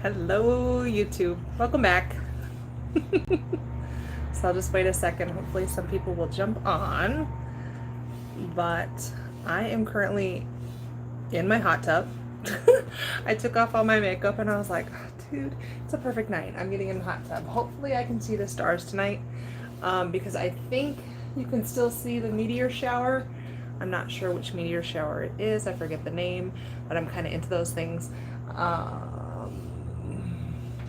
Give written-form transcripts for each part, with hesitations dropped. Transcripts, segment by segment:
Hello, YouTube. Welcome back. So I'll just wait a second. Hopefully some people will jump on. But I am currently in my hot tub. I took off all my makeup and I was like, oh, dude, it's a perfect night. I'm getting in the hot tub. Hopefully I can see the stars tonight because I think you can still see the meteor shower. I'm not sure which meteor shower it is. I forget the name, but I'm kind of into those things.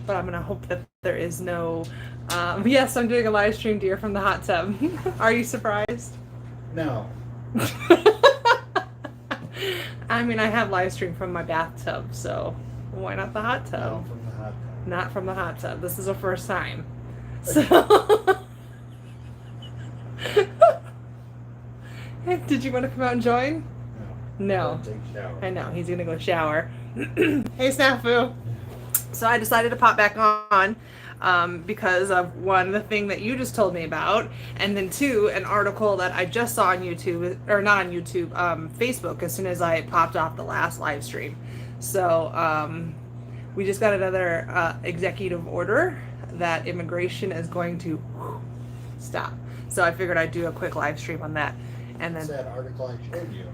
But I'm gonna hope that there is no. Yes, I'm doing a live stream, dear, from the hot tub. Are you surprised? No. I mean, I have live stream from my bathtub, so why not the hot tub? No, from the hot tub. Not from the hot tub. This is a first time. So, did you want to come out and join? No. Take a shower. I know he's gonna go shower. Hey, Snafu. So I decided to pop back on because of one, the thing that you just told me about, and then two, an article that I just saw on YouTube, or not on YouTube, Facebook, as soon as I popped off the last live stream. So we just got another executive order that immigration is going to stop. So I figured I'd do a quick live stream on that. And then that article I showed you.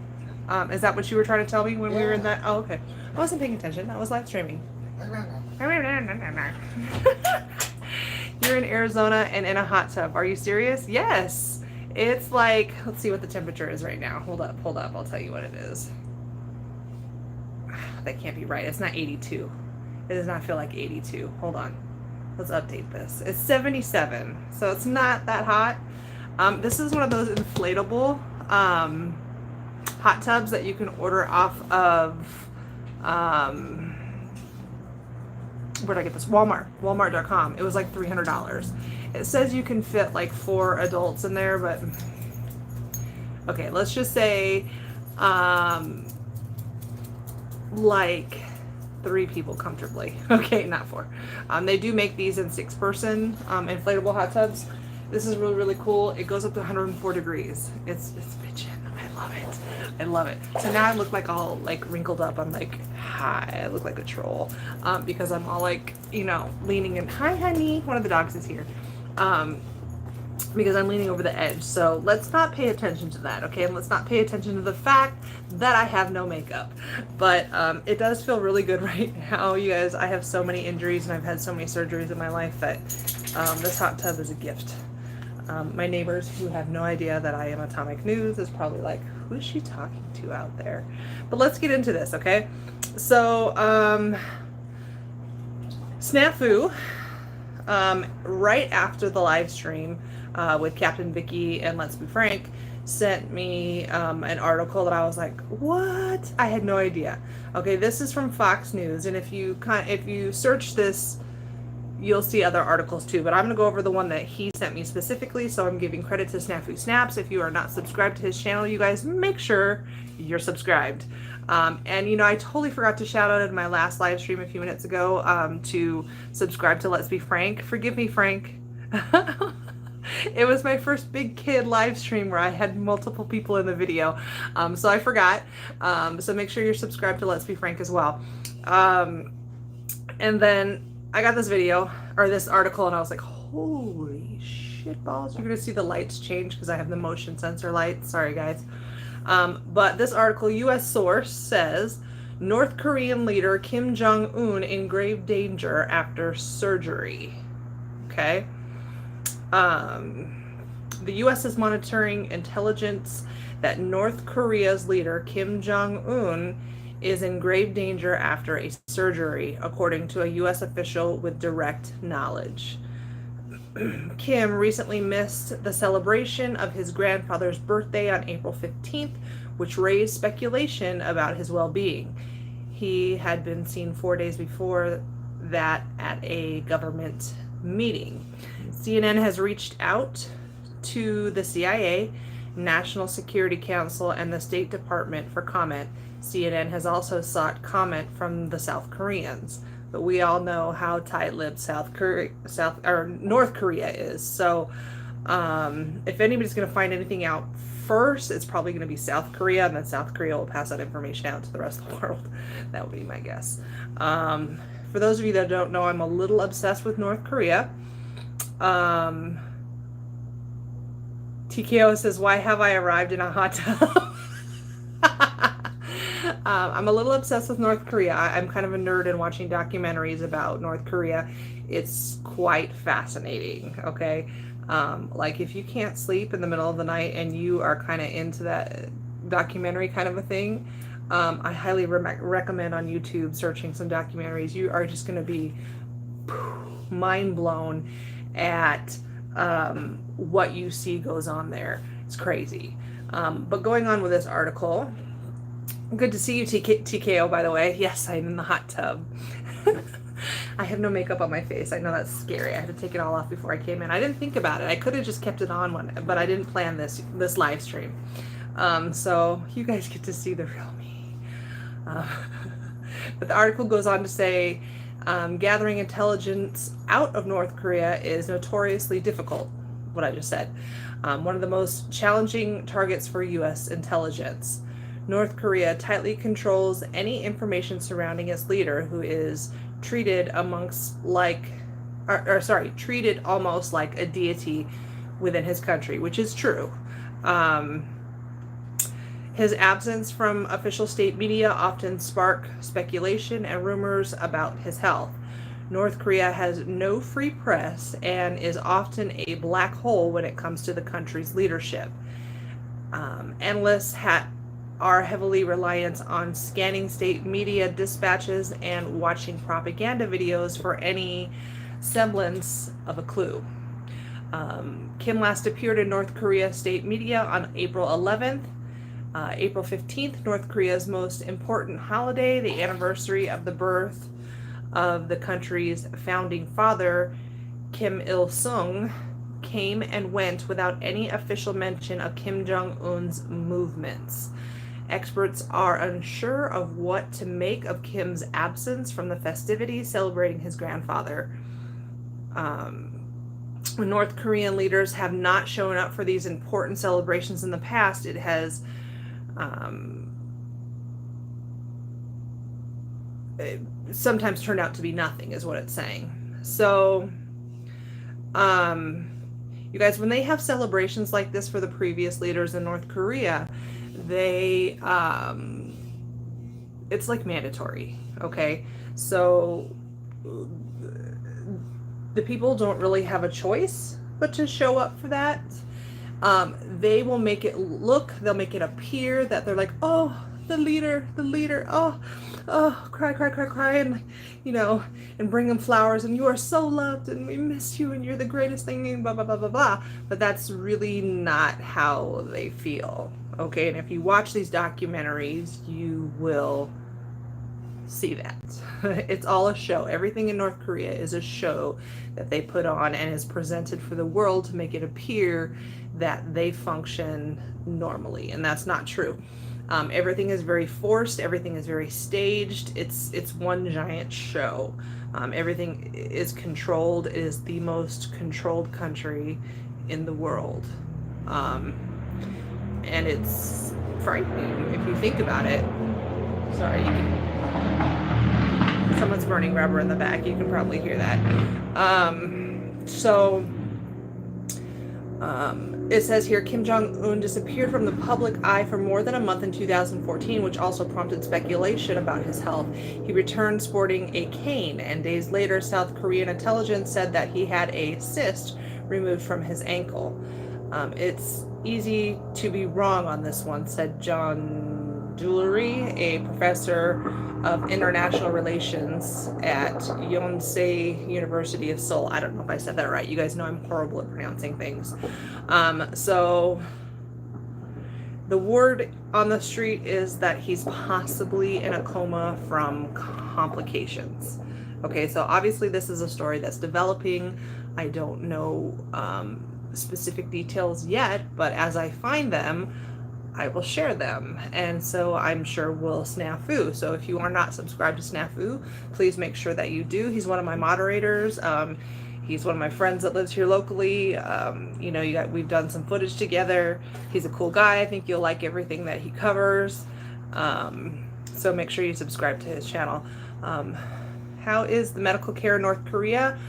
is that what you were trying to tell me when we were in that? Oh, okay. I wasn't paying attention. I was live streaming. You're in Arizona and in a hot tub. Are you serious? Yes. It's like, let's see what the temperature is right now. Hold up. I'll tell you what it is. That can't be right. It's not 82. It does not feel like 82. Hold on. Let's update this. It's 77. So it's not that hot. This is one of those inflatable hot tubs that you can order off of where did I get this? Walmart.com. It was like $300. It says you can fit like 4 adults in there, but okay, let's just say like 3 people comfortably. Okay, not 4. They do make these in 6-person inflatable hot tubs. This is really, really cool. It goes up to 104 degrees. It's bitchin'. I love it. So now I look like all like wrinkled up. I'm like, hi. I look like a troll because I'm all like, you know, leaning in. Hi, honey. One of the dogs is here. Because I'm leaning over the edge. So let's not pay attention to that, okay? And let's not pay attention to the fact that I have no makeup. But it does feel really good right now, you guys. I have so many injuries and I've had so many surgeries in my life that this hot tub is a gift. My neighbors who have no idea that I am Atomic News is probably like, who is she talking to out there? But let's get into this, okay? So, Snafu, right after the live stream with Captain Vicky and Let's Be Frank, sent me an article that I was like, what? I had no idea. Okay, this is from Fox News, and if you search this, you'll see other articles too, but I'm going to go over the one that he sent me specifically, so I'm giving credit to Snafu Snaps. If you are not subscribed to his channel, you guys make sure you're subscribed. And, you know, I totally forgot to shout out in my last live stream a few minutes ago to subscribe to Let's Be Frank. Forgive me, Frank. It was my first big kid live stream where I had multiple people in the video, so I forgot. So make sure you're subscribed to Let's Be Frank as well. And then I got this video, or this article, and I was like, holy shit balls. You're going to see the lights change because I have the motion sensor lights. Sorry, guys. But this article, U.S. source, says, North Korean leader Kim Jong-un in grave danger after surgery. Okay. The U.S. is monitoring intelligence that North Korea's leader Kim Jong-un is in grave danger after a surgery, according to a U.S. official with direct knowledge. Kim recently missed the celebration of his grandfather's birthday on April 15th, which raised speculation about his well-being. He had been seen 4 days before that at a government meeting. CNN has reached out to the CIA, National Security Council, and the State Department for comment. CNN has also sought comment from the South Koreans, but we all know how tight-lipped North Korea is. So, if anybody's going to find anything out first, it's probably going to be South Korea, and then South Korea will pass that information out to the rest of the world. That would be my guess. for those of you that don't know, I'm a little obsessed with North Korea. TKO says, why have I arrived in a hot tub? I'm a little obsessed with North Korea. I'm kind of a nerd in watching documentaries about North Korea. It's quite fascinating, okay? Like if you can't sleep in the middle of the night and you are kind of into that documentary kind of a thing, I highly recommend on YouTube searching some documentaries. You are just going to be mind blown at what you see goes on there. It's crazy. But going on with this article, good to see you, TKO, by the way. Yes, I'm in the hot tub. I have no makeup on my face. I know that's scary. I had to take it all off before I came in. I didn't think about it. I could have just kept it on, but I didn't plan this live stream. So you guys get to see the real me. But the article goes on to say, gathering intelligence out of North Korea is notoriously difficult, what I just said. One of the most challenging targets for U.S. intelligence. North Korea tightly controls any information surrounding its leader, who is treated almost like a deity within his country, which is true. His absence from official state media often spark speculation and rumors about his health. North Korea has no free press and is often a black hole when it comes to the country's leadership. Analysts are heavily reliant on scanning state media dispatches and watching propaganda videos for any semblance of a clue. Kim last appeared in North Korea state media on April 11th. April 15th, North Korea's most important holiday, the anniversary of the birth of the country's founding father, Kim Il-sung, came and went without any official mention of Kim Jong-un's movements. Experts are unsure of what to make of Kim's absence from the festivities celebrating his grandfather. When North Korean leaders have not shown up for these important celebrations in the past, it has sometimes turned out to be nothing, is what it's saying. So, you guys, when they have celebrations like this for the previous leaders in North Korea, they it's like mandatory, okay? So the people don't really have a choice but to show up for that. They will make it they'll make it appear that they're like, oh, the leader, oh, cry, and, and bring them flowers, and you are so loved, and we miss you, and you're the greatest thing, and blah, blah, blah, blah, blah. But that's really not how they feel, okay? And if you watch these documentaries, you will see that. It's all a show. Everything in North Korea is a show that they put on and is presented for the world to make it appear that they function normally, and that's not true. Everything is very forced. Everything is very staged. It's one giant show. Everything is controlled. It is the most controlled country in the world, and it's frightening if you think about it. Sorry, someone's burning rubber in the back. You can probably hear that. It says here, Kim Jong-un disappeared from the public eye for more than a month in 2014, which also prompted speculation about his health. He returned sporting a cane, and days later, South Korean intelligence said that he had a cyst removed from his ankle. It's easy to be wrong on this one, said John Jewelry, a professor of international relations at Yonsei University of Seoul. I don't know if I said that right. You guys know I'm horrible at pronouncing things. So the word on the street is that he's possibly in a coma from complications. Okay, so obviously this is a story that's developing. I don't know specific details yet, but as I find them, I will share them, and so I'm sure we'll snafu. So if you are not subscribed to Snafu, please make sure that you do. He's one of my moderators. He's one of my friends that lives here locally. We've done some footage together. He's a cool guy. I think you'll like everything that he covers. So make sure you subscribe to his channel. how is the medical care in North Korea?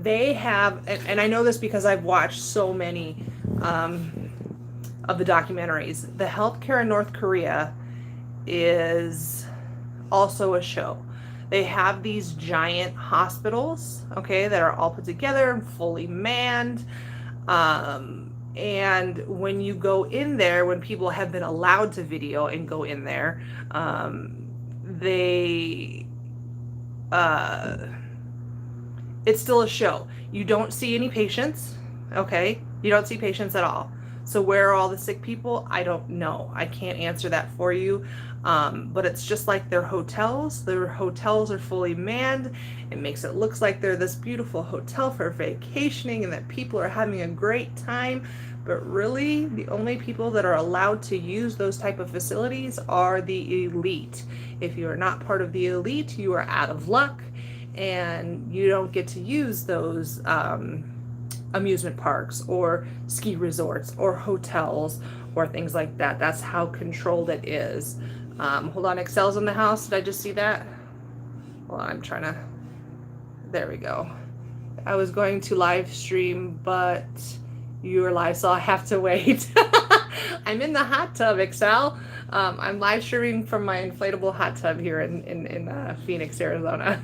They have, and I know this because I've watched so many of the documentaries. The healthcare in North Korea is also a show. They have these giant hospitals, okay, that are all put together and fully manned. And when you go in there, when people have been allowed to video and go in there, they it's still a show. You don't see any patients, okay? You don't see patients at all. So where are all the sick people? I don't know. I can't answer that for you. But it's just like their hotels. Their hotels are fully manned. It makes it look like they're this beautiful hotel for vacationing and that people are having a great time. But really, the only people that are allowed to use those type of facilities are the elite. If you are not part of the elite, you are out of luck and you don't get to use those amusement parks or ski resorts or hotels or things like that. That's how controlled it is. Hold on, Excel's in the house. Did I just see that? Well, I'm trying to, there we go. I was going to live stream, but you were live, so I have to wait. I'm in the hot tub, Excel. I'm live streaming from my inflatable hot tub here in Phoenix, Arizona.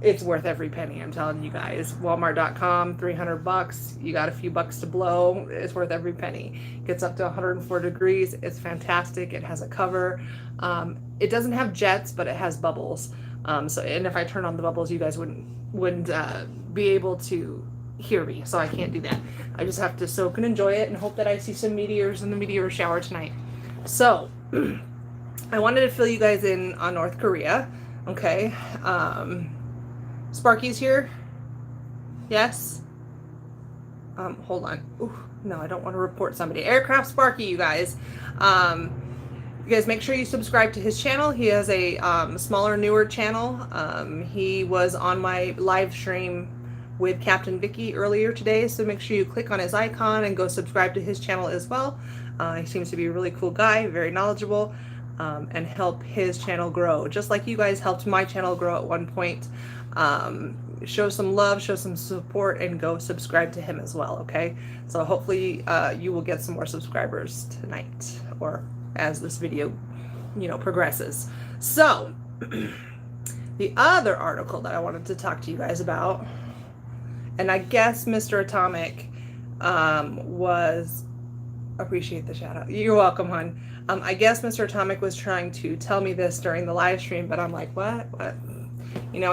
It's worth every penny, I'm telling you guys. Walmart.com, $300. You got a few bucks to blow. It's worth every penny. Gets up to 104 degrees. It's fantastic. It has a cover. It doesn't have jets, but it has bubbles. And if I turn on the bubbles, you guys wouldn't be able to hear me. So I can't do that. I just have to soak and enjoy it and hope that I see some meteors in the meteor shower tonight. So I wanted to fill you guys in on North Korea. Okay. Sparky's here. Yes. Hold on. Ooh, no, I don't want to report somebody. Aircraft Sparky, you guys. You guys make sure you subscribe to his channel. He has a smaller, newer channel. He was on my live stream with Captain Vicky earlier today, so make sure you click on his icon and go subscribe to his channel as well. He seems to be a really cool guy, very knowledgeable, and help his channel grow, just like you guys helped my channel grow at one point. Show some love, show some support, and go subscribe to him as well, okay? So hopefully you will get some more subscribers tonight, or as this video, progresses. So the other article that I wanted to talk to you guys about, and I guess Mr. Atomic appreciate the shout out. You're welcome, hon. I guess Mr. Atomic was trying to tell me this during the live stream, but I'm like, what?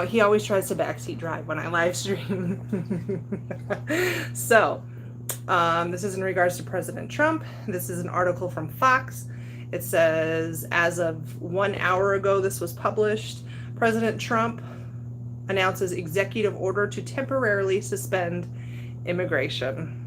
He always tries to backseat drive when I live stream. So this is in regards to President Trump. This is an article from Fox. It says, as of 1 hour ago, this was published, President Trump announces executive order to temporarily suspend immigration.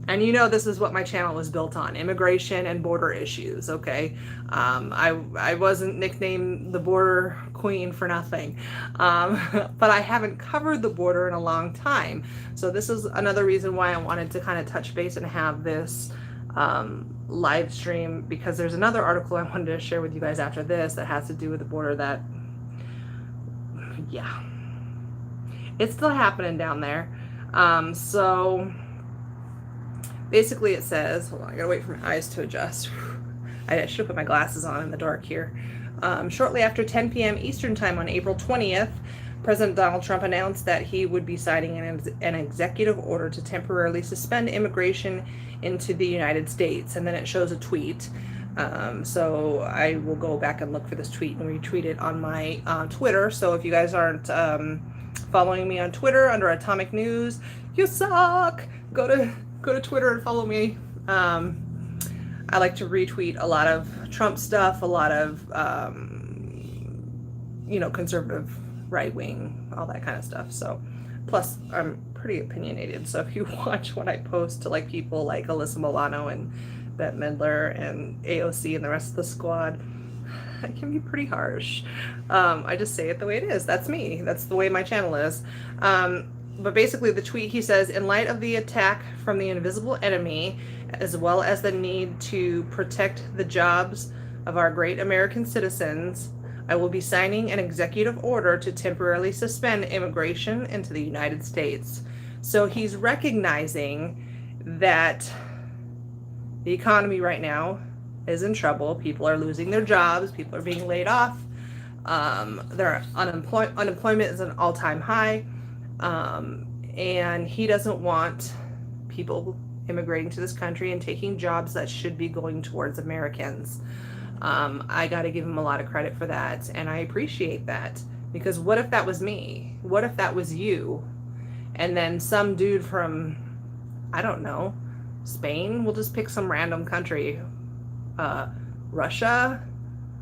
And this is what my channel was built on, immigration and border issues, okay? I wasn't nicknamed the border queen for nothing. But I haven't covered the border in a long time. So this is another reason why I wanted to kind of touch base and have this live stream, because there's another article I wanted to share with you guys after this that has to do with the border that, yeah, it's still happening down there. So basically it says, hold on, I gotta wait for my eyes to adjust. I should have put my glasses on in the dark here. Shortly after 10 p.m. Eastern time on April 20th, President Donald Trump announced that he would be signing an executive order to temporarily suspend immigration into the United States. And then it shows a tweet. So I will go back and look for this tweet and retweet it on my Twitter. So if you guys aren't following me on Twitter under Atomic News, you suck. Go to Twitter and follow me. I like to retweet a lot of Trump stuff, a lot of conservative, right wing, all that kind of stuff. So plus I'm pretty opinionated, so if you watch what I post to like people like Alyssa Milano and Bette Midler and AOC and the rest of the squad, I can be pretty harsh. I just say it the way it is. That's me. That's the way my channel is. But basically the tweet, he says, in light of the attack from the invisible enemy as well as the need to protect the jobs of our great American citizens, I will be signing an executive order to temporarily suspend immigration into the United States. So he's recognizing that the economy right now is in trouble. People are losing their jobs. People are being laid off. Their unemployment is an all-time high. And he doesn't want people immigrating to this country and taking jobs that should be going towards Americans. I got to give him a lot of credit for that, and I appreciate that, because what if that was me? What if that was you? And then some dude from, I don't know, Spain, we'll just pick some random country, Russia,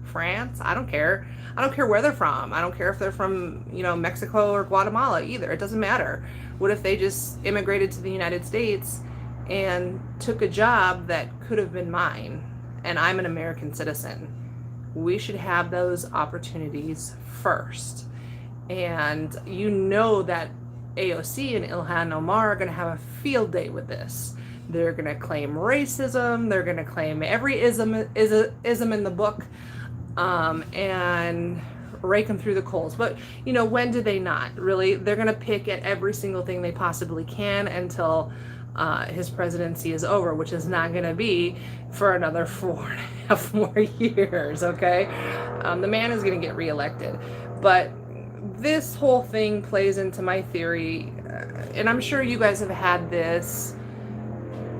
France, I don't care. I don't care where they're from. I don't care if they're from, Mexico or Guatemala either. It doesn't matter. What if they just immigrated to the United States and took a job that could have been mine, and I'm an American citizen? We should have those opportunities first. And you know that AOC and Ilhan Omar are going to have a field day with this. They're going to claim racism. They're going to claim every ism in the book, and rake them through the coals. But, when do they not? Really, they're going to pick at every single thing they possibly can until his presidency is over, which is not going to be for another 4.5 more years, okay? The man is going to get reelected. But this whole thing plays into my theory, and I'm sure you guys have had this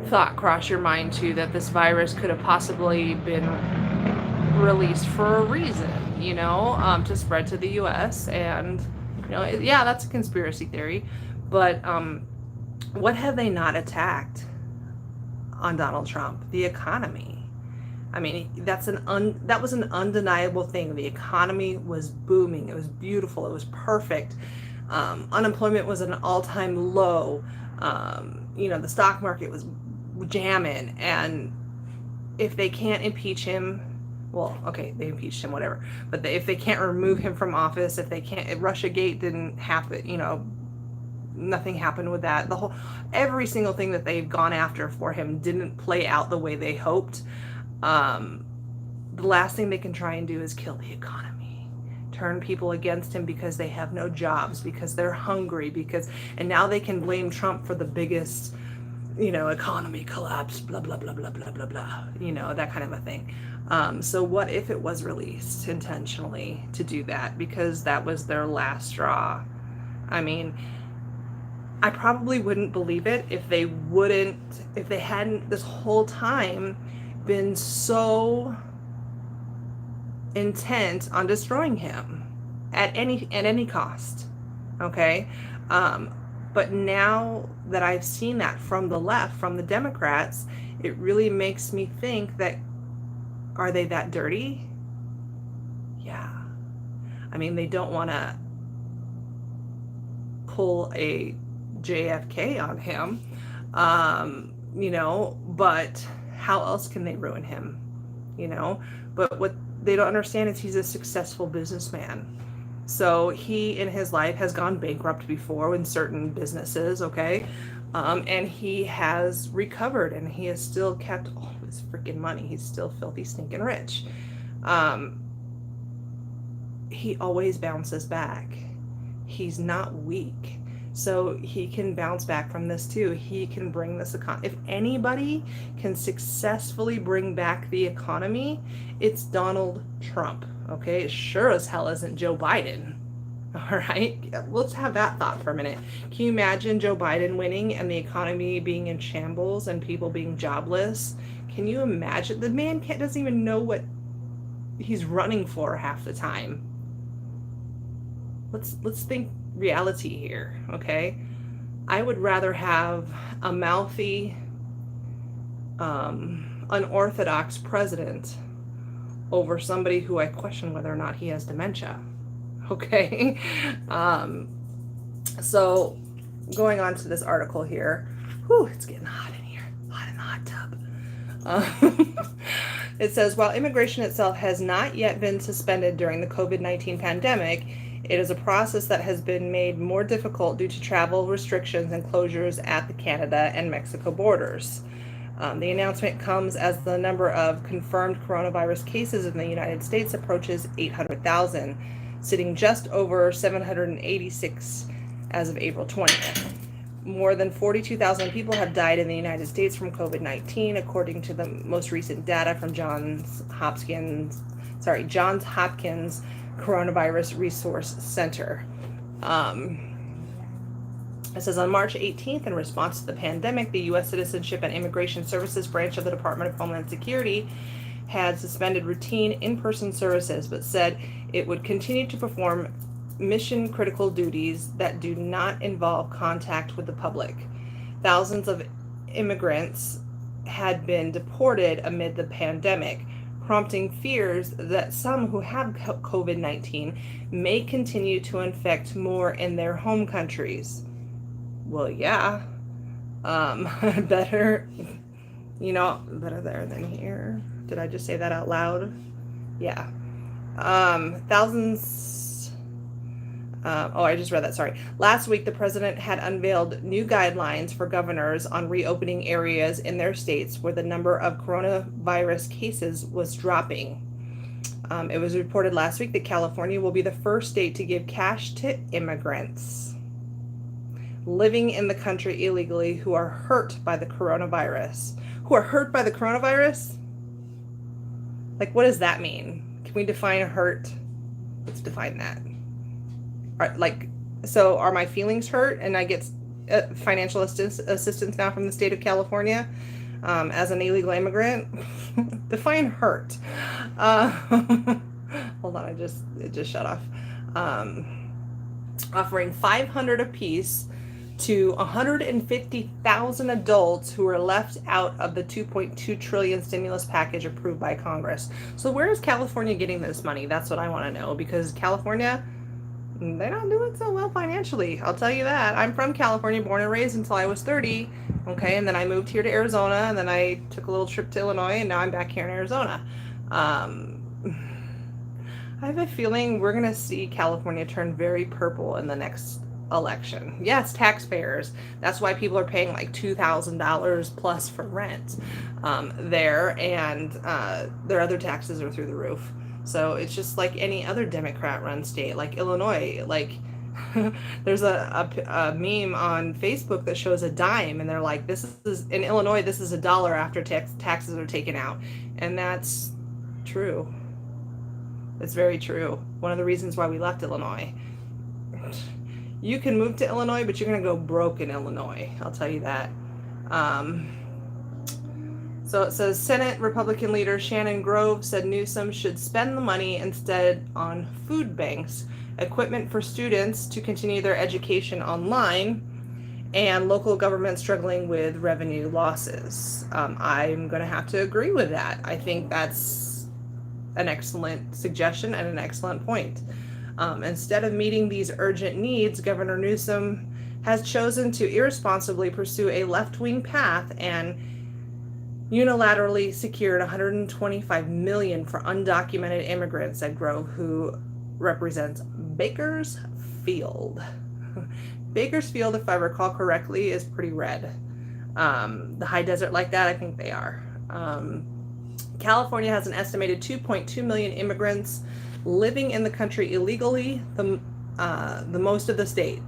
thought cross your mind too, that this virus could have possibly been released for a reason, to spread to the US. And, yeah, that's a conspiracy theory. But what have they not attacked on Donald Trump? The economy. I mean, that was an undeniable thing. The economy was booming. It was beautiful. It was perfect. Unemployment was at an all-time low. The stock market was jamming. And if they can't impeach him, well, okay, they impeached him, whatever. But if they can't remove him from office, if Russiagate didn't happen, nothing happened with that. Every single thing that they've gone after for him didn't play out the way they hoped. The last thing they can try and do is kill the economy, turn people against him because they have no jobs, because they're hungry, and now they can blame Trump for the biggest, economy collapse, blah, blah, blah, blah, blah, blah, blah, that kind of a thing. So what if it was released intentionally to do that, because that was their last straw? I mean, I probably wouldn't believe it if they hadn't this whole time been so intent on destroying him at any cost. Okay? But now that I've seen that from the left, from the Democrats, it really makes me think that, are they that dirty? Yeah. I mean, they don't want to pull a JFK on him, but how else can they ruin him? But what they don't understand is he's a successful businessman. So he in his life has gone bankrupt before in certain businesses, okay? And he has recovered, and he has still kept all his freaking money. He's still filthy stinking rich. He always bounces back. He's not weak. So he can bounce back from this too. He can bring this economy. If anybody can successfully bring back the economy, it's Donald Trump. Okay, it sure as hell isn't Joe Biden. All right, let's have that thought for a minute. Can you imagine Joe Biden winning and the economy being in shambles and people being jobless? Can you imagine? The man doesn't even know what he's running for half the time. Let's think reality here, okay? I would rather have a mouthy, unorthodox president over somebody who I question whether or not he has dementia, okay? So going on to this article here, it's getting hot in here, hot in the hot tub. It says, while immigration itself has not yet been suspended during the COVID-19 pandemic, it is a process that has been made more difficult due to travel restrictions and closures at the Canada and Mexico borders. The announcement comes as the number of confirmed coronavirus cases in the United States approaches 800,000, sitting just over 786 as of April 20th. More than 42,000 people have died in the United States from COVID-19, according to the most recent data from Johns Hopkins Coronavirus Resource Center. It says on March 18th, in response to the pandemic, the U.S. Citizenship and Immigration Services branch of the Department of Homeland Security had suspended routine in-person services, but said it would continue to perform mission-critical duties that do not involve contact with the public. Thousands of immigrants had been deported amid the pandemic, prompting fears that some who have COVID-19 may continue to infect more in their home countries. Well, yeah. Better there than here. Did I just say that out loud? Yeah. I just read that, sorry. Last week, the president had unveiled new guidelines for governors on reopening areas in their states where the number of coronavirus cases was dropping. It was reported last week that California will be the first state to give cash to immigrants living in the country illegally who are hurt by the coronavirus. Who are hurt by the coronavirus? Like, what does that mean? Can we define hurt? Let's define that. So are my feelings hurt and I get financial assistance now from the state of California as an illegal immigrant? Define hurt. Hold on, it just shut off. Offering $500 apiece to 150,000 adults who are left out of the $2.2 trillion stimulus package approved by Congress. So where is California getting this money? That's what I want to know, because California, they're not doing so well financially. I'll tell you that. I'm from California, born and raised until I was 30. Okay, and then I moved here to Arizona, and then I took a little trip to Illinois, and now I'm back here in Arizona. I have a feeling we're going to see California turn very purple in the next election. Yes, taxpayers. That's why people are paying like $2,000 plus for rent there, and their other taxes are through the roof. So it's just like any other Democrat-run state, like Illinois. Like there's a meme on Facebook that shows a dime, and they're like, "This is in Illinois. This is $1 after taxes are taken out," and that's true. It's very true. One of the reasons why we left Illinois. You can move to Illinois, but you're going to go broke in Illinois. I'll tell you that. So it says Senate Republican leader Shannon Grove said Newsom should spend the money instead on food banks, equipment for students to continue their education online, and local government struggling with revenue losses. I'm going to have to agree with that. I think that's an excellent suggestion and an excellent point. Instead of meeting these urgent needs, Governor Newsom has chosen to irresponsibly pursue a left-wing path and unilaterally secured $125 million for undocumented immigrants, said Grove, who represents Bakersfield. Bakersfield, if I recall correctly, is pretty red. The high desert like that, I think they are. California has an estimated 2.2 million immigrants living in the country illegally, the most of the state,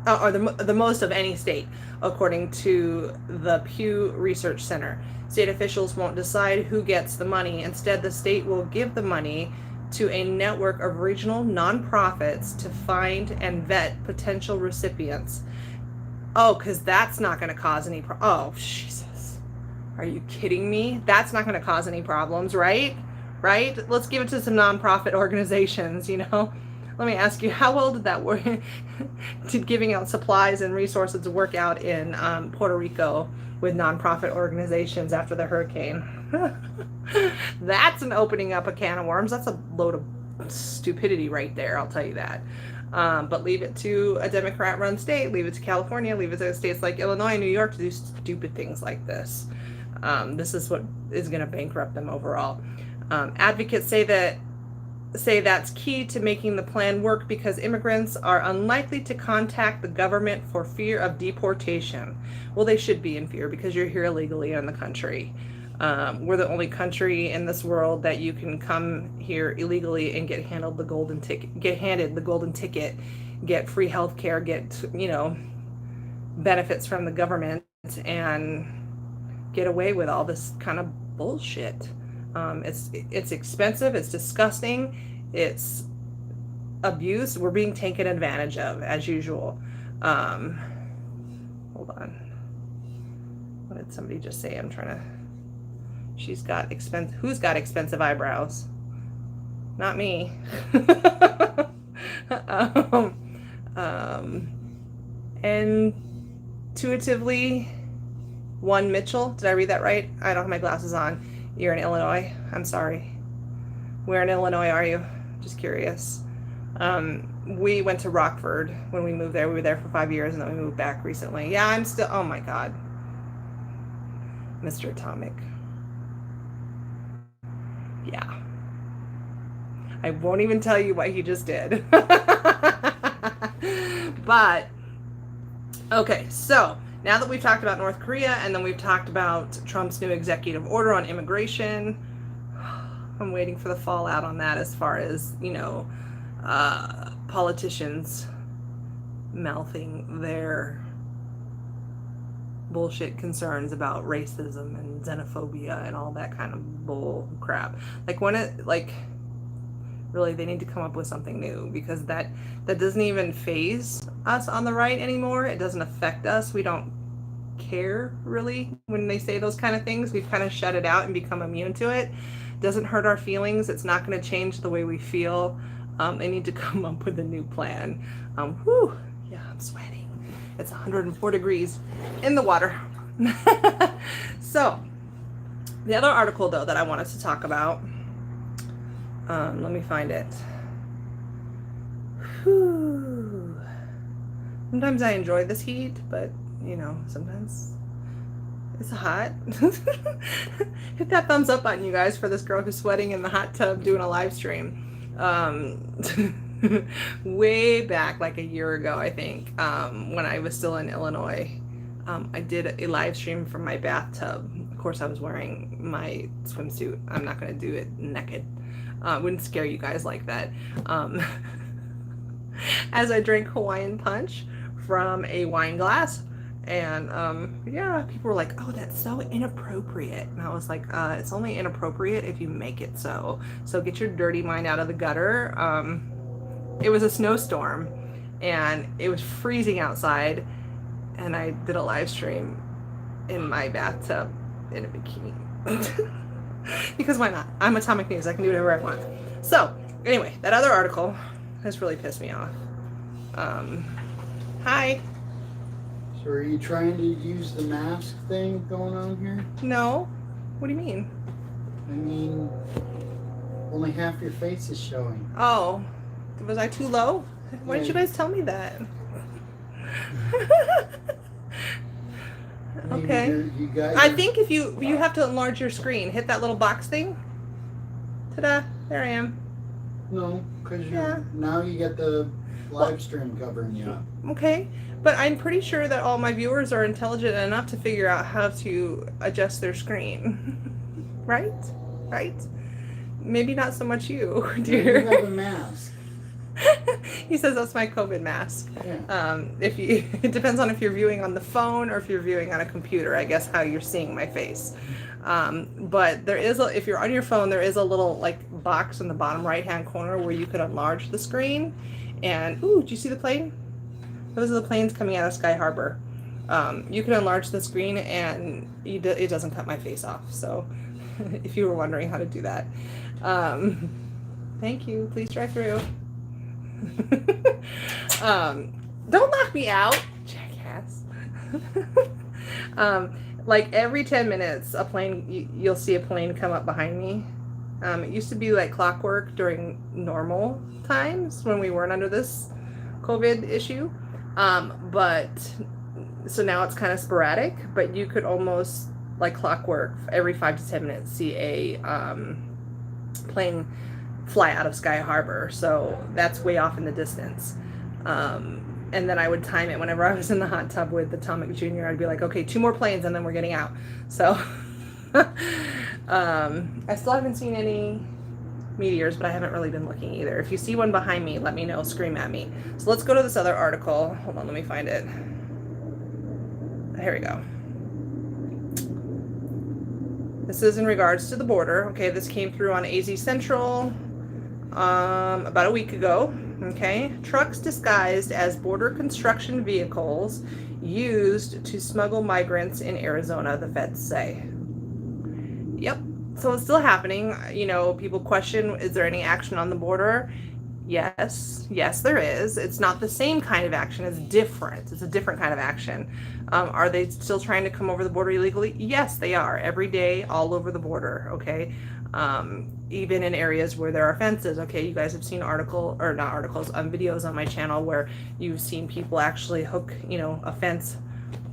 or the most of any state, according to the Pew Research Center. State officials won't decide who gets the money. Instead, the state will give the money to a network of regional nonprofits to find and vet potential recipients. Oh, because that's not going to cause any oh, Jesus. Are you kidding me? That's not going to cause any problems, right? Right? Let's give it to some nonprofit organizations, you know? Let me ask you, how well did that work? Did giving out supplies and resources work out in Puerto Rico with nonprofit organizations after the hurricane? That's an opening up a can of worms. That's a load of stupidity right there, I'll tell you that. But leave it to a Democrat-run state, leave it to California, leave it to states like Illinois and New York to do stupid things like this. This is what is going to bankrupt them overall. Advocates say that say that's key to making the plan work because immigrants are unlikely to contact the government for fear of deportation. Well, they should be in fear because you're here illegally in the country. We're the only country in this world that you can come here illegally and get handed the golden ticket, get free health care, get, benefits from the government, and get away with all this kind of bullshit. It's expensive, it's disgusting, it's abuse. We're being taken advantage of as usual. Hold on. What did somebody just say? Who's got expensive eyebrows? Not me. Intuitively, one Mitchell. Did I read that right? I don't have my glasses on. You're in Illinois. I'm sorry. Where in Illinois are you? Just curious. We went to Rockford when we moved there. We were there for 5 years and then we moved back recently. Yeah, I'm still, oh my God. Mr. Atomic. Yeah. I won't even tell you what he just did. But, okay, so now that we've talked about North Korea and then we've talked about Trump's new executive order on immigration, I'm waiting for the fallout on that as far as, politicians mouthing their bullshit concerns about racism and xenophobia and all that kind of bull crap. Really, they need to come up with something new because that doesn't even faze us on the right anymore. It doesn't affect us. We don't care really when they say those kind of things. We've kind of shut it out and become immune to it. Doesn't hurt our feelings. It's not going to change the way we feel. They need to come up with a new plan. Yeah, I'm sweating. It's 104 degrees in the water. So, the other article though that I wanted to talk about, let me find it. Sometimes I enjoy this heat, but sometimes it's hot. Hit that thumbs up button, you guys, for this girl who's sweating in the hot tub doing a live stream. Way back, like a year ago, I think, when I was still in Illinois, I did a live stream from my bathtub. Of course, I was wearing my swimsuit. I'm not going to do it naked. Wouldn't scare you guys like that. As I drank Hawaiian punch from a wine glass. And yeah, people were like, oh, that's so inappropriate. And I was like, it's only inappropriate if you make it so. So get your dirty mind out of the gutter. It was a snowstorm and it was freezing outside. And I did a live stream in my bathtub in a bikini. Because why not? I'm Atomic News. I can do whatever I want. So anyway, that other article has really pissed me off. Hi. So are you trying to use the mask thing going on here? No. What do you mean? I mean, only half your face is showing. Oh. Was I too low? Why didn't you guys tell me that? Okay. I think if you have to enlarge your screen, hit that little box thing. Ta-da! There I am. No, because now you get the live stream covering you up. Okay, but I'm pretty sure that all my viewers are intelligent enough to figure out how to adjust their screen. Right? Maybe not so much you, dear. You have a mask. He says that's my COVID mask. Yeah. It depends on if you're viewing on the phone or if you're viewing on a computer, I guess, how you're seeing my face. But there is if you're on your phone, there is a little box in the bottom right hand corner where you could enlarge the screen. And ooh, do you see the plane? Those are the planes coming out of Sky Harbor. You can enlarge the screen and it doesn't cut my face off. So if you were wondering how to do that, thank you. Please drive through. Don't lock me out, jackass. Every 10 minutes you'll see a plane come up behind me. It used to be like clockwork during normal times when we weren't under this COVID issue, so now it's kind of sporadic, but you could almost like clockwork every 5 to 10 minutes see a plane fly out of Sky Harbor. So that's way off in the distance. And then I would time it whenever I was in the hot tub with the Atomic Jr. I'd be like, okay, 2 more planes and then we're getting out. So I still haven't seen any meteors, but I haven't really been looking either. If you see one behind me, let me know, scream at me. So let's go to this other article. Hold on, let me find it. Here we go. This is in regards to the border. Okay, this came through on AZ Central about a week ago. Okay, trucks disguised as border construction vehicles used to smuggle migrants in Arizona, the feds say. Yep, so it's still happening. You know, people question, is there any action on the border? Yes, there is. It's not the same kind of action. It's different. It's a different kind of action. Are they still trying to come over the border illegally? Yes, they are. Every day, all over the border, okay? Even in areas where there are fences, okay? You guys have seen videos on my channel where you've seen people actually hook, you know, a fence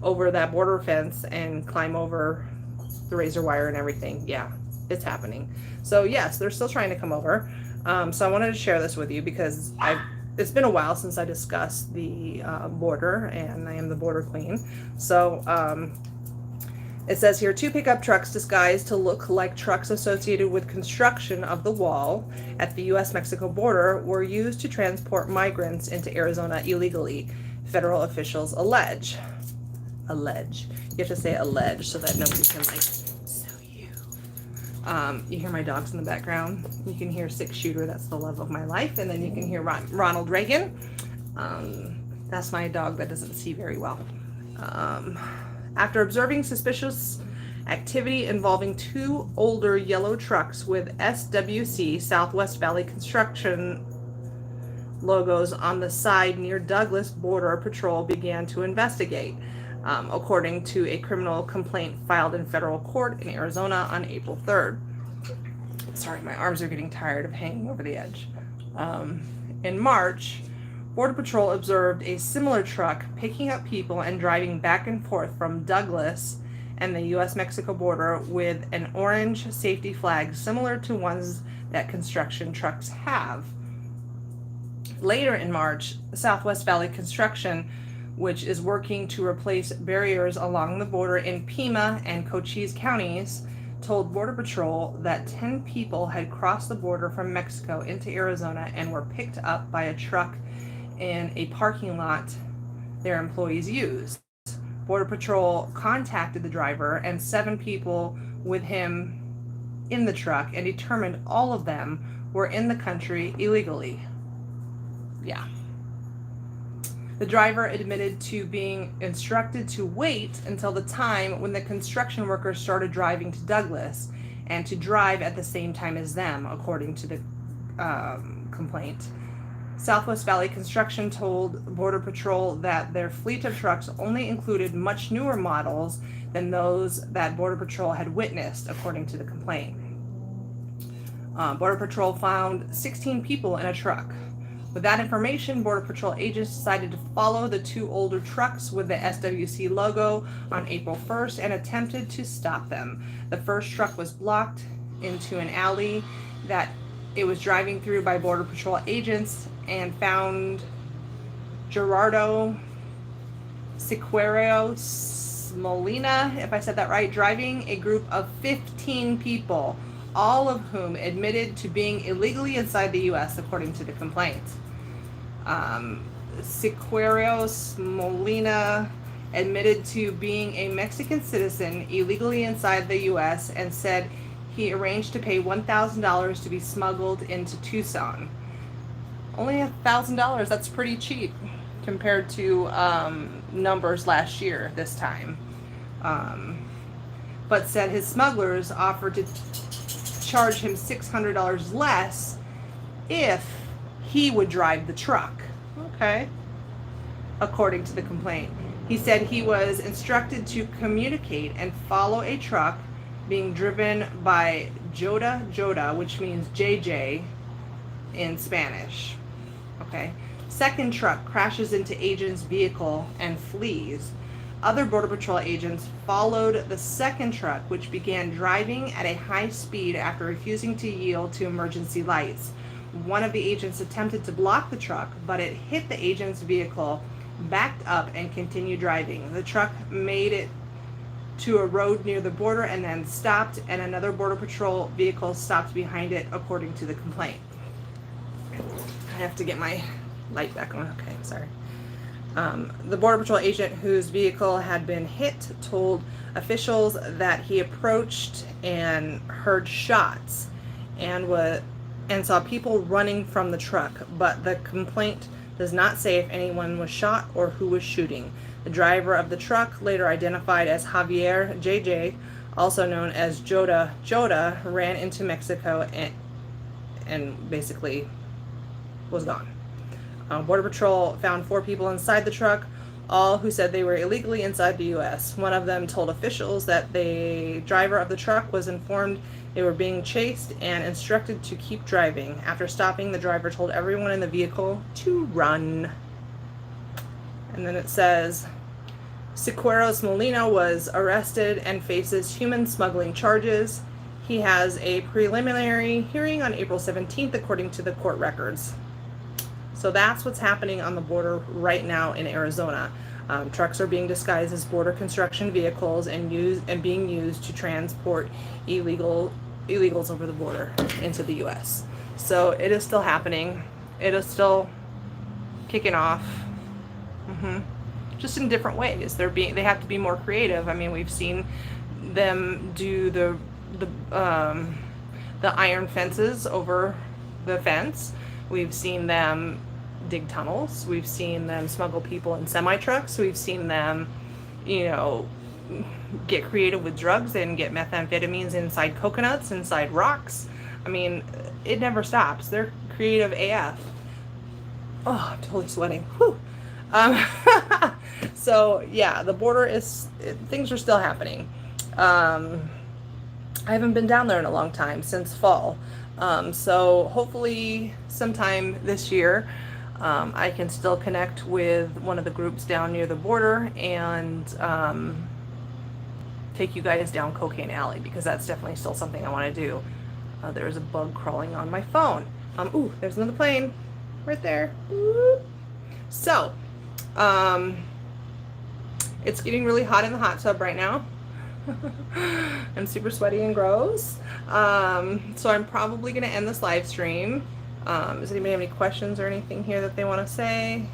over that border fence and climb over the razor wire and everything. Yeah, it's happening. So yes, they're still trying to come over. So I wanted to share this with you because it's been a while since I discussed the border, and I am the border queen. So it says here, 2 pickup trucks disguised to look like trucks associated with construction of the wall at the U.S.-Mexico border were used to transport migrants into Arizona illegally, federal officials allege. You have to say allege so that nobody can sue you. You hear my dogs in the background. You can hear 6-Shooter, that's the love of my life. And then you can hear Ronald Reagan. That's my dog that doesn't see very well. After observing suspicious activity involving 2 older yellow trucks with SWC, Southwest Valley Construction logos on the side near Douglas, Border Patrol began to investigate, according to a criminal complaint filed in federal court in Arizona on April 3rd. Sorry, my arms are getting tired of hanging over the edge. In March, Border Patrol observed a similar truck picking up people and driving back and forth from Douglas and the U.S.-Mexico border with an orange safety flag similar to ones that construction trucks have. Later in March, Southwest Valley Construction, which is working to replace barriers along the border in Pima and Cochise counties, told Border Patrol that 10 people had crossed the border from Mexico into Arizona and were picked up by a truck in a parking lot their employees used. Border Patrol contacted the driver and 7 people with him in the truck and determined all of them were in the country illegally. Yeah. The driver admitted to being instructed to wait until the time when the construction workers started driving to Douglas and to drive at the same time as them, according to the complaint. Southwest Valley Construction told Border Patrol that their fleet of trucks only included much newer models than those that Border Patrol had witnessed, according to the complaint. Border Patrol found 16 people in a truck. With that information, Border Patrol agents decided to follow the 2 older trucks with the SWC logo on April 1st and attempted to stop them. The first truck was blocked into an alley that it was driving through by Border Patrol agents and found Gerardo Siqueiros Molina, if I said that right, driving a group of 15 people, all of whom admitted to being illegally inside the U.S., according to the complaint. Siqueiros Molina admitted to being a Mexican citizen illegally inside the U.S. and said he arranged to pay $1,000 to be smuggled into Tucson. Only $1,000, that's pretty cheap compared to numbers last year this time. But said his smugglers offered to charge him $600 less if he would drive the truck. Okay. According to the complaint. He said he was instructed to communicate and follow a truck being driven by Joda, which means JJ in Spanish. Okay. Second truck crashes into agent's vehicle and flees. Other Border Patrol agents followed the second truck, which began driving at a high speed after refusing to yield to emergency lights. One of the agents attempted to block the truck, but it hit the agent's vehicle, backed up, and continued driving. The truck made it to a road near the border and then stopped, and another Border Patrol vehicle stopped behind it, according to the complaint. I have to get my light back on. Okay, sorry. The Border Patrol agent whose vehicle had been hit told officials that he approached and heard shots and saw people running from the truck, but the complaint does not say if anyone was shot or who was shooting. The driver of the truck, later identified as Javier JJ, also known as Joda, ran into Mexico and basically was gone. Border Patrol found 4 people inside the truck, all who said they were illegally inside the U.S. One of them told officials that the driver of the truck was informed they were being chased and instructed to keep driving. After stopping, the driver told everyone in the vehicle to run. And then it says, Siqueiros Molina was arrested and faces human smuggling charges. He has a preliminary hearing on April 17th, according to the court records. So that's what's happening on the border right now in Arizona. Trucks are being disguised as border construction vehicles and being used to transport illegals over the border into the U.S. So it is still happening. It is still kicking off. Just in different ways. They have to be more creative. I mean, we've seen them do the iron fences over the fence. We've seen them dig tunnels. We've seen them smuggle people in semi-trucks. We've seen them, get creative with drugs and get methamphetamines inside coconuts, inside rocks. I mean, it never stops. They're creative AF. Oh, I'm totally sweating. Whew. So yeah, the border things are still happening. I haven't been down there in a long time, since fall. So hopefully sometime this year, I can still connect with one of the groups down near the border and take you guys down Cocaine Alley, because that's definitely still something I want to do. There's a bug crawling on my phone. Ooh, there's another plane right there. Ooh. So, it's getting really hot in the hot tub right now. I'm super sweaty and gross. So I'm probably going to end this live stream. Does anybody have any questions or anything here that they want to say?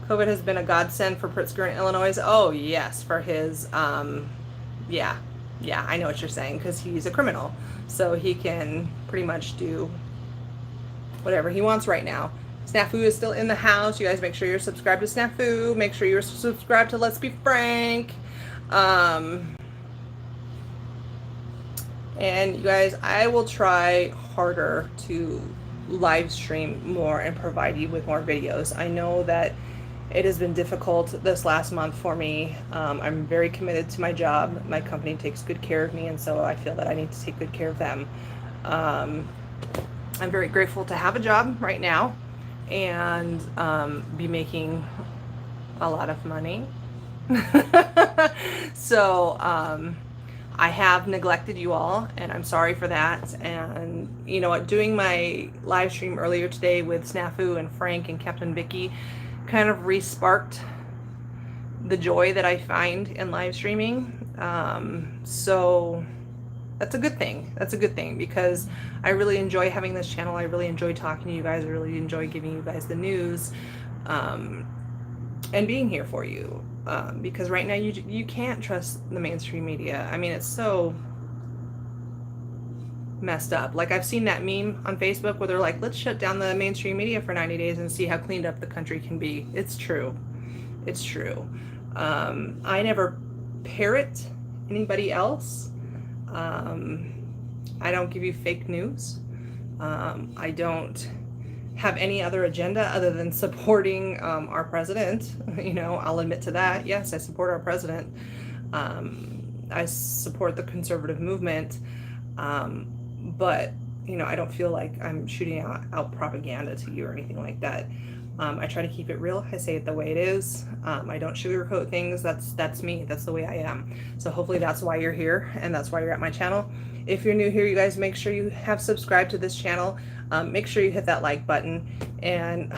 COVID has been a godsend for Pritzker in Illinois. Oh, yes, for his, yeah, I know what you're saying, because he's a criminal. So he can pretty much do whatever he wants right now. Snafu is still in the house. You guys make sure you're subscribed to Snafu. Make sure you're subscribed to Let's Be Frank. And you guys, I will try harder to live stream more and provide you with more videos. I know that it has been difficult this last month for me. I'm very committed to my job. My company takes good care of me, and so I feel that I need to take good care of them. I'm very grateful to have a job right now and be making a lot of money. So I have neglected you all, and I'm sorry for that. And you know what, doing my live stream earlier today with Snafu and Frank and Captain Vicky kind of re-sparked the joy that I find in live streaming. So that's a good thing. That's a good thing, because I really enjoy having this channel. I really enjoy talking to you guys. I really enjoy giving you guys the news, and being here for you. Because right now you can't trust the mainstream media. I mean, it's so messed up. Like, I've seen that meme on Facebook where they're like, let's shut down the mainstream media for 90 days and see how cleaned up the country can be. It's true. It's true. I never parrot anybody else. I don't give you fake news. I don't have any other agenda other than supporting our president. You know, I'll admit to that. Yes, I support our president. I support the conservative movement. But, you know, I don't feel like I'm shooting out propaganda to you or anything like that. I try to keep it real. I say it the way it is. I don't sugarcoat things. That's me. That's the way I am. So hopefully that's why you're here, and that's why you're at my channel. If you're new here, you guys make sure you have subscribed to this channel. Make sure you hit that like button. And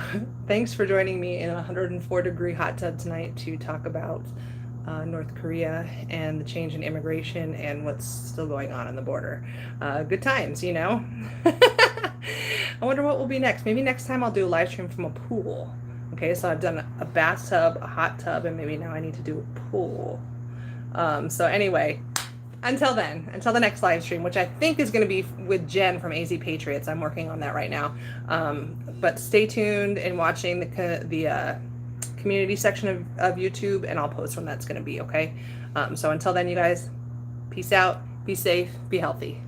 thanks for joining me in a 104-degree hot tub tonight to talk about North Korea and the change in immigration and what's still going on the border. Good times, you know. I wonder what will be next. Maybe next time I'll do a live stream from a pool. Okay, so I've done a bathtub, a hot tub, and maybe now I need to do a pool. So anyway, until then, until the next live stream, which I think is going to be with Jen from AZ Patriots. I'm working on that right now. But stay tuned and watching the community section of YouTube, and I'll post when that's going to be, okay? So until then, you guys, peace out, be safe, be healthy.